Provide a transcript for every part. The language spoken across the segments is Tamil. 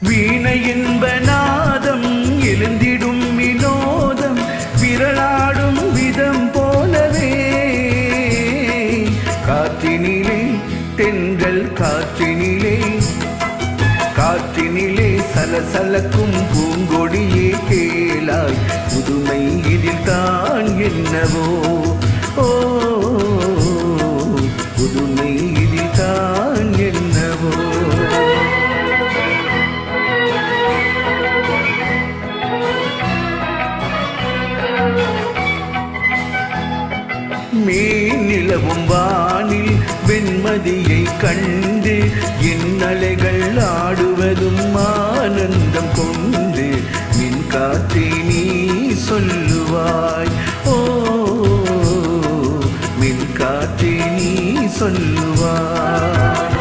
வீணை என்ப நாதம் எழுந்திடும் வினோதம் விரலாடும் விதம் போலவே காற்றினிலே தென்றல் காற்றினிலே சலசலக்கும் பூங்கொடியே கேளாய் புதுமை இதில் தான் என்னவோ ஓ புதுமை இதில் தான் என்னவோ மேநிலவும் வானில் வெண்மதியை கண்டு இன்னலைகள் ஆடுவதும் ஆனந்தம் கொண்டு மின் காற்றே நீ சொல்லுவாய் ஓ மின் காற்றே நீ சொல்லுவாய்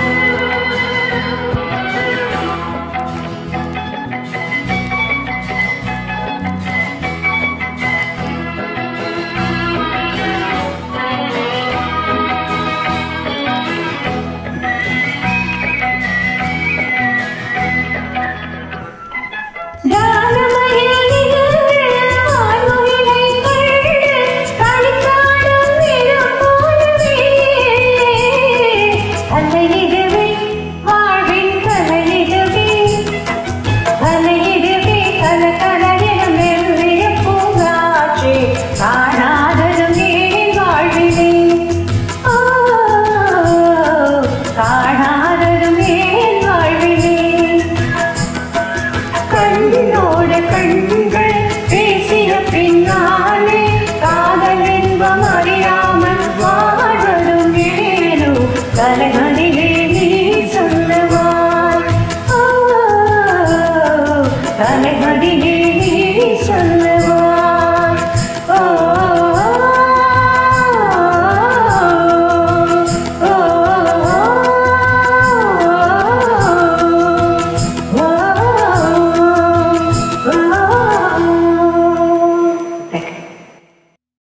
கண்ணோடு கண்கள் பேசிய பின்னால்